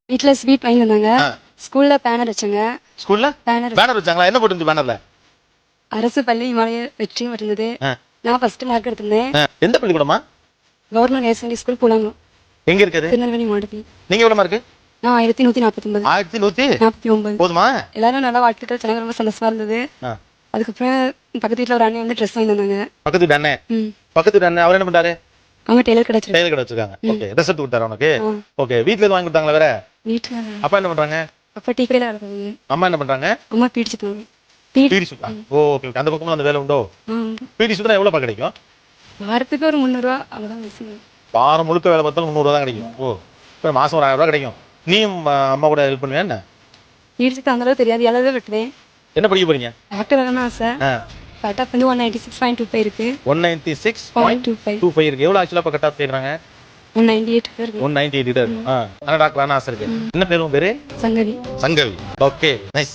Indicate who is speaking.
Speaker 1: வீட்ல ஸ்வீட் வாங்கி வந்தாங்க.
Speaker 2: ஆ.
Speaker 1: ஸ்கூல்ல பேனர் வச்சேங்க.
Speaker 2: ஸ்கூல்ல
Speaker 1: பேனர்
Speaker 2: பேனர் வச்சாங்களா? என்ன போட்டுருந்துச்சு பேனர்ல?
Speaker 1: அரசு பள்ளி இமாலய வெற்றியும் இருந்தது.
Speaker 2: ஆ.
Speaker 1: நான் ஃபர்ஸ்ட் மார்க் எடுத்திருந்தேன்.
Speaker 2: எந்த பள்ளிக்கூடமா?
Speaker 1: Government higher secondary school Poolangulam,
Speaker 2: எங்க இருக்குது?
Speaker 1: திருநெல்வேலி மாவட்டத்தில்.
Speaker 2: நீங்க எவ்வளவு மார்க்கு?
Speaker 1: நான் 1149.
Speaker 2: 1149 போதுமா?
Speaker 1: எல்லாரும் நல்லா வாழ்த்துக்கள் சொன்னாங்க. ரொம்ப சந்தோஷமா இருந்தது.
Speaker 2: ஆ.
Speaker 1: அதுக்கப்புறம் பக்கத்து வீட்டில் ஒரு அண்ணன் வந்து ட்ரெஸ் வாங்கி தந்தாங்க.
Speaker 2: பக்கத்து வீட்டு அண்ணன்.
Speaker 1: ம்.
Speaker 2: பக்கத்து வீட்டு அண்ணன் அவர் என்ன பண்றாரு?
Speaker 1: அவங்க டெய்லர் கடை வச்சிருக்காங்க.
Speaker 2: டெய்லர் கடை வச்சிருக்காங்க. ஓகே, ட்ரெஸ் எடுத்து கொடுத்தாரு உனக்கு?
Speaker 1: ஆ.
Speaker 2: ஓகே, வீட்ல எதுவும் வாங்கி கொடுத்தாங்களா வேற?
Speaker 1: வீட்டில்
Speaker 2: அப்பா என்ன பண்றாங்க?
Speaker 1: அப்பா டீ கடையில் இருக்காங்க.
Speaker 2: அம்மா என்ன பண்றாங்க?
Speaker 1: அம்மா பீடிச்சுட்டாங்க.
Speaker 2: பீடி சுத்தா? ஓகே, அந்த பக்கமும் அந்த வேலை உண்டோ? பீடி சுத்தா எவ்வளவு கிடைக்கும்?
Speaker 1: வாரத்துக்கு ஒரு 300 ரூபா அவ்வளோதான் வச்சுங்க.
Speaker 2: வாரம் முழுக்க வேலை பார்த்தாலும் 300 தான் கிடைக்கும். ஓ, இப்போ மாசம் ஒரு 1000 ரூபாய் கிடைக்கும். நீயும் அம்மா கூட ஹெல்ப் பண்ணுவியா என்ன?
Speaker 1: பீடிச்சுட்டு அந்த அளவுக்கு தெரியாது. எழுத விட்டுவேன்.
Speaker 2: என்ன படிக்க போறீங்க?
Speaker 1: டாக்டர் வரணும் ஆசை. கட் ஆஃப் வந்து 196.25 இருக்கு.
Speaker 2: 196.25 இருக்கு. எவ்வளவு ஆக்சுவலா இப்ப கட் ஆஃப் கேக்குறாங்க?
Speaker 1: 198 இருக்கு.
Speaker 2: 198 இருக்கு. ஆனா டாக்டர் ஆசை இருக்கு. என்ன பேரு உன் பேரு?
Speaker 1: சங்கவி.
Speaker 2: சங்கவி. Okay, nice.